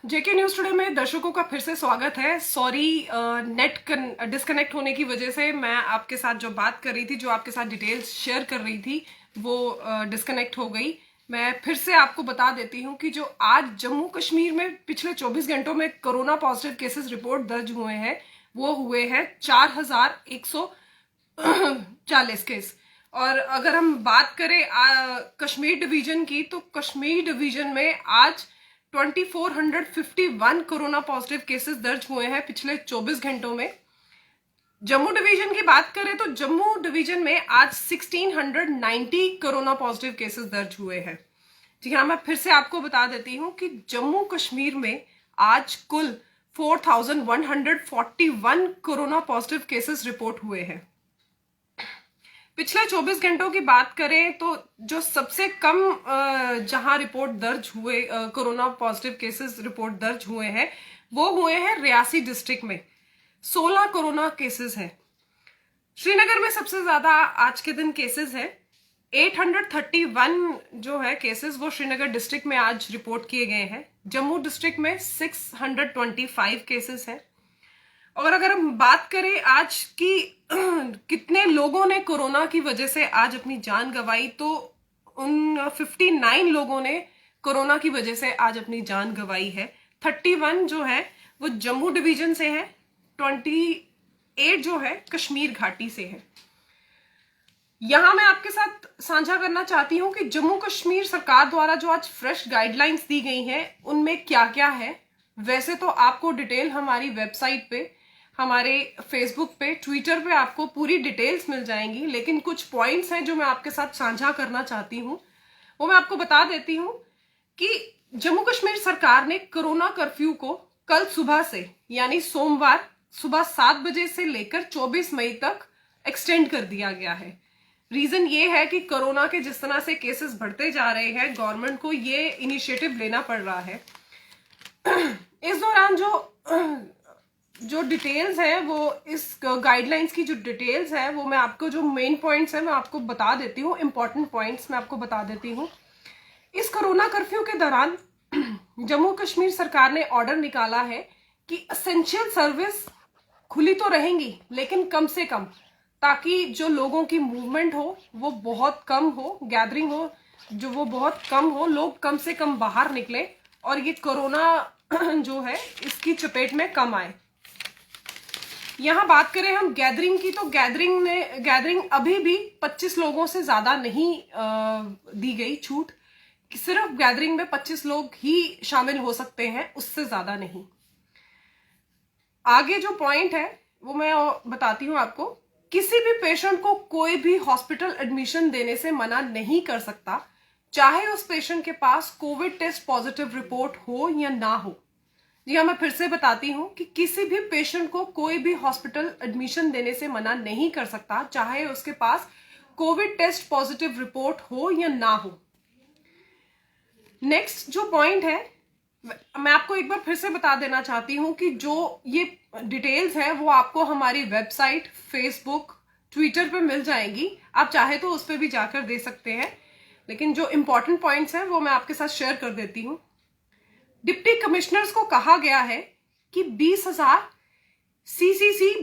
जेके news today में दर्शकों का फिर से स्वागत है। सॉरी, नेट डिस्कनेक्ट होने की वजह से मैं आपके साथ जो बात कर रही थी, जो आपके साथ डिटेल्स शेयर कर रही थी, वो डिस्कनेक्ट हो गई। मैं फिर से आपको बता देती हूँ कि जो आज जम्मू कश्मीर में पिछले 24 घंटों में कोरोना पॉजिटिव केसेस रिपोर्ट दर्ज हुए हैं, वो हुए हैं 4140 केस। और अगर हम बात करें कश्मीर डिवीजन की, तो कश्मीर डिवीजन में आज 2451 कोरोना पॉजिटिव केसेस दर्ज हुए हैं पिछले 24 घंटों में। जम्मू डिवीजन की बात करें तो जम्मू डिवीजन में आज 1690 कोरोना पॉजिटिव केसेस दर्ज हुए हैं। जी हाँ, मैं फिर से आपको बता देती हूँ कि जम्मू कश्मीर में आज कुल 4141 कोरोना पॉजिटिव केसेस रिपोर्ट हुए हैं। पिछले 24 घंटों की बात करें तो जो सबसे कम जहां रिपोर्ट दर्ज हुए कोरोना पॉजिटिव केसेस रिपोर्ट दर्ज हुए हैं, वो हुए हैं रियासी डिस्ट्रिक्ट में। 16 कोरोना केसेस हैं। श्रीनगर में सबसे ज्यादा आज के दिन केसेस है। 831 जो है केसेस, वो श्रीनगर डिस्ट्रिक्ट में आज रिपोर्ट किए गए हैं। जम्मू डिस्ट्रिक्ट में 625 केसेस हैं। और अगर हम बात करें आज की कितने लोगों ने कोरोना की वजह से आज अपनी जान गंवाई, तो उन 59 लोगों ने कोरोना की वजह से आज अपनी जान गंवाई है। 31 जो है वो जम्मू डिवीजन से है, 28 जो है कश्मीर घाटी से है। यहां मैं आपके साथ साझा करना चाहती हूं कि जम्मू कश्मीर सरकार द्वारा जो आज फ्रेश गाइडलाइंस दी गई हैं, उनमें क्या क्या है। वैसे तो आपको डिटेल हमारी वेबसाइट पे, हमारे फेसबुक पे, ट्विटर पे आपको पूरी डिटेल्स मिल जाएंगी, लेकिन कुछ पॉइंट्स हैं जो मैं आपके साथ साझा करना चाहती हूँ। वो मैं आपको बता देती हूँ कि जम्मू कश्मीर सरकार ने कोरोना कर्फ्यू को कल सुबह से, यानी सोमवार सुबह 7 बजे से लेकर 24 मई तक एक्सटेंड कर दिया गया है। रीजन ये है कि कोरोना के जिस तरह से केसेस बढ़ते जा रहे हैं, गवर्नमेंट को ये इनिशिएटिव लेना पड़ रहा है। इस दौरान जो डिटेल्स है, वो इस गाइडलाइंस की जो डिटेल्स है, वो मैं आपको, जो मेन पॉइंट्स है मैं आपको बता देती हूँ। इंपॉर्टेंट पॉइंट्स मैं आपको बता देती हूँ। इस कोरोना कर्फ्यू के दौरान जम्मू कश्मीर सरकार ने ऑर्डर निकाला है कि एसेंशियल सर्विस खुली तो रहेंगी, लेकिन कम से कम, ताकि जो लोगों की मूवमेंट हो वो बहुत कम हो, गैदरिंग हो जो वो बहुत कम हो, लोग कम से कम बाहर निकले और ये कोरोना जो है इसकी चपेट में कम आए। यहां बात करें हम गैदरिंग की, तो गैदरिंग अभी भी 25 लोगों से ज्यादा नहीं दी गई छूट। सिर्फ गैदरिंग में 25 लोग ही शामिल हो सकते हैं, उससे ज्यादा नहीं। आगे जो पॉइंट है वो मैं बताती हूं आपको। किसी भी पेशेंट को कोई भी हॉस्पिटल एडमिशन देने से मना नहीं कर सकता, चाहे उस पेशेंट के पास कोविड टेस्ट पॉजिटिव रिपोर्ट हो या ना हो। जी हाँ, मैं फिर से बताती हूँ कि किसी भी पेशेंट को कोई भी हॉस्पिटल एडमिशन देने से मना नहीं कर सकता, चाहे उसके पास कोविड टेस्ट पॉजिटिव रिपोर्ट हो या ना हो। नेक्स्ट जो पॉइंट है, मैं आपको एक बार फिर से बता देना चाहती हूँ कि जो ये डिटेल्स है वो आपको हमारी वेबसाइट, फेसबुक, ट्विटर पे मिल जाएंगी। आप चाहे तो उस पर भी जाकर दे सकते हैं, लेकिन जो इंपॉर्टेंट पॉइंट्स हैं वो मैं आपके साथ शेयर कर देती हूँ। डिप्टी कमिश्नर्स को कहा गया है कि 20,000 सीसीसी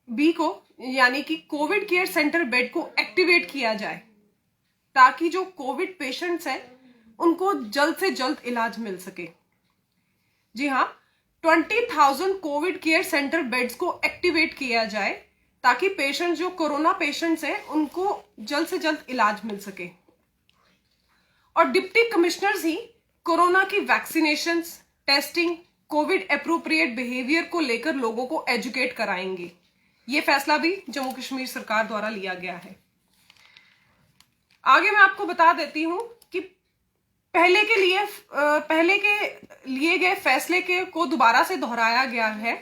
बी को, यानी कि कोविड केयर सेंटर बेड को एक्टिवेट किया जाए, ताकि जो कोविड पेशेंट्स हैं उनको जल्द से जल्द इलाज मिल सके। जी हाँ, 20,000 कोविड केयर सेंटर बेड्स को एक्टिवेट किया जाए, ताकि पेशेंट, जो कोरोना पेशेंट्स हैं, उनको जल्द से जल्द इलाज मिल सके। और डिप्टी कमिश्नर्स ही कोरोना की vaccination, testing, Covid appropriate behaviour को लेकर लोगों को एजुकेट कराएंगे। ये फैसला भी जम्मू कश्मीर सरकार द्वारा लिया गया है। आगे मैं आपको बता देती हूं कि पहले के लिए गए फैसले को दोबारा से दोहराया गया है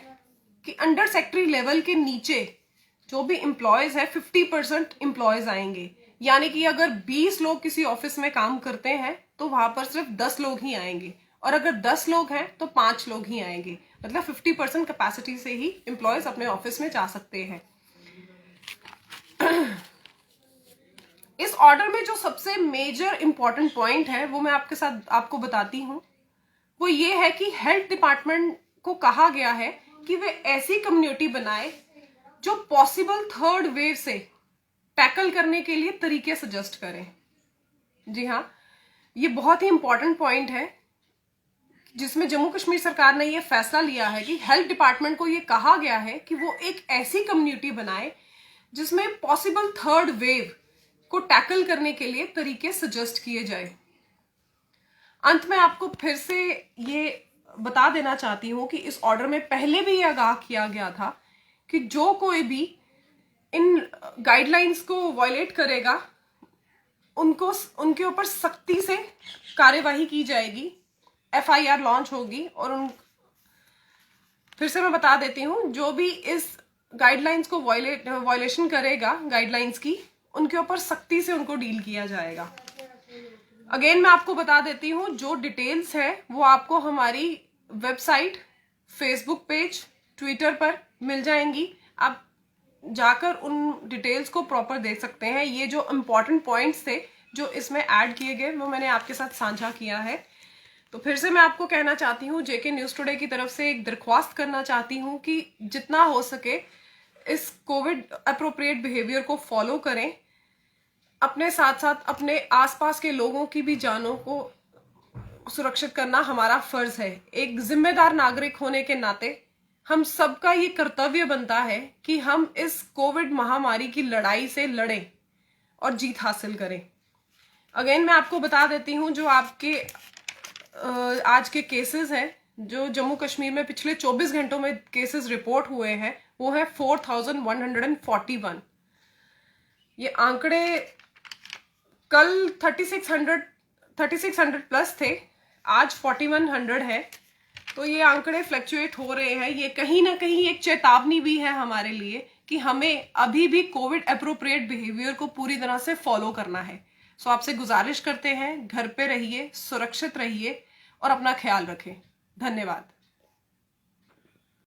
कि अंडर सेक्रेटरी लेवल के नीचे जो भी एम्प्लॉयज है, 50% एम्प्लॉयज आएंगे। यानी कि अगर 20 लोग किसी ऑफिस में काम करते हैं तो वहां पर सिर्फ 10 लोग ही आएंगे, और अगर 10 लोग हैं तो 5 लोग ही आएंगे। मतलब 50% कैपेसिटी से ही एम्प्लॉयज अपने ऑफिस में जा सकते हैं। इस ऑर्डर में जो सबसे मेजर इंपॉर्टेंट पॉइंट है वो मैं आपको बताती हूँ। वो ये है कि हेल्थ डिपार्टमेंट को कहा गया है कि वे ऐसी कम्युनिटी बनाए जो पॉसिबल थर्ड वेव से टैकल करने के लिए तरीके सजेस्ट करें। जी हाँ, ये बहुत ही इंपॉर्टेंट पॉइंट है जिसमें जम्मू कश्मीर सरकार ने ये फैसला लिया है कि हेल्थ डिपार्टमेंट को ये कहा गया है कि वो एक ऐसी कम्युनिटी बनाए जिसमें पॉसिबल थर्ड वेव को टैकल करने के लिए तरीके सजेस्ट किए जाए। अंत में आपको फिर से ये बता देना चाहती हूं कि इस ऑर्डर में पहले भी ये आगाह किया गया था कि जो कोई भी इन गाइडलाइंस को वायलेट करेगा उनके ऊपर सख्ती से कार्यवाही की जाएगी, FIR लॉन्च होगी। और फिर से मैं बता देती हूँ, जो भी इस गाइडलाइंस को वायलेशन करेगा गाइडलाइंस की, उनके ऊपर सख्ती से उनको डील किया जाएगा। अगेन मैं आपको बता देती हूँ, जो डिटेल्स है वो आपको हमारी वेबसाइट, फेसबुक पेज, ट्विटर पर मिल जाएंगी। आप जाकर उन डिटेल्स को प्रॉपर देख सकते हैं। ये जो इम्पोर्टेंट पॉइंट्स थे जो इसमें ऐड किए गए वो मैंने आपके साथ साझा किया है। तो फिर से मैं आपको कहना चाहती हूँ, JK न्यूज़ टुडे की तरफ से एक दरख्वास्त करना चाहती हूँ कि जितना हो सके इस कोविड अप्रोप्रिएट बिहेवियर को फॉलो करें। अपने साथ साथ अपने आसपास के लोगों की भी जानों को सुरक्षित करना हमारा फर्ज है। एक जिम्मेदार नागरिक होने के नाते हम सबका ये कर्तव्य बनता है कि हम इस कोविड महामारी की लड़ाई से लड़ें और जीत हासिल करें। अगेन मैं आपको बता देती हूँ, जो आपके आज के केसेस हैं, जो जम्मू कश्मीर में पिछले 24 घंटों में केसेस रिपोर्ट हुए हैं, वो है 4141। ये आंकड़े कल 3600 प्लस थे, आज 4100 है। तो ये आंकड़े फ्लक्चुएट हो रहे हैं। ये कहीं ना कहीं एक चेतावनी भी है हमारे लिए कि हमें अभी भी कोविड एप्रोप्रिएट बिहेवियर को पूरी तरह से फॉलो करना है। सो आपसे गुजारिश करते हैं, घर पे रहिए, सुरक्षित रहिए और अपना ख्याल रखें। धन्यवाद।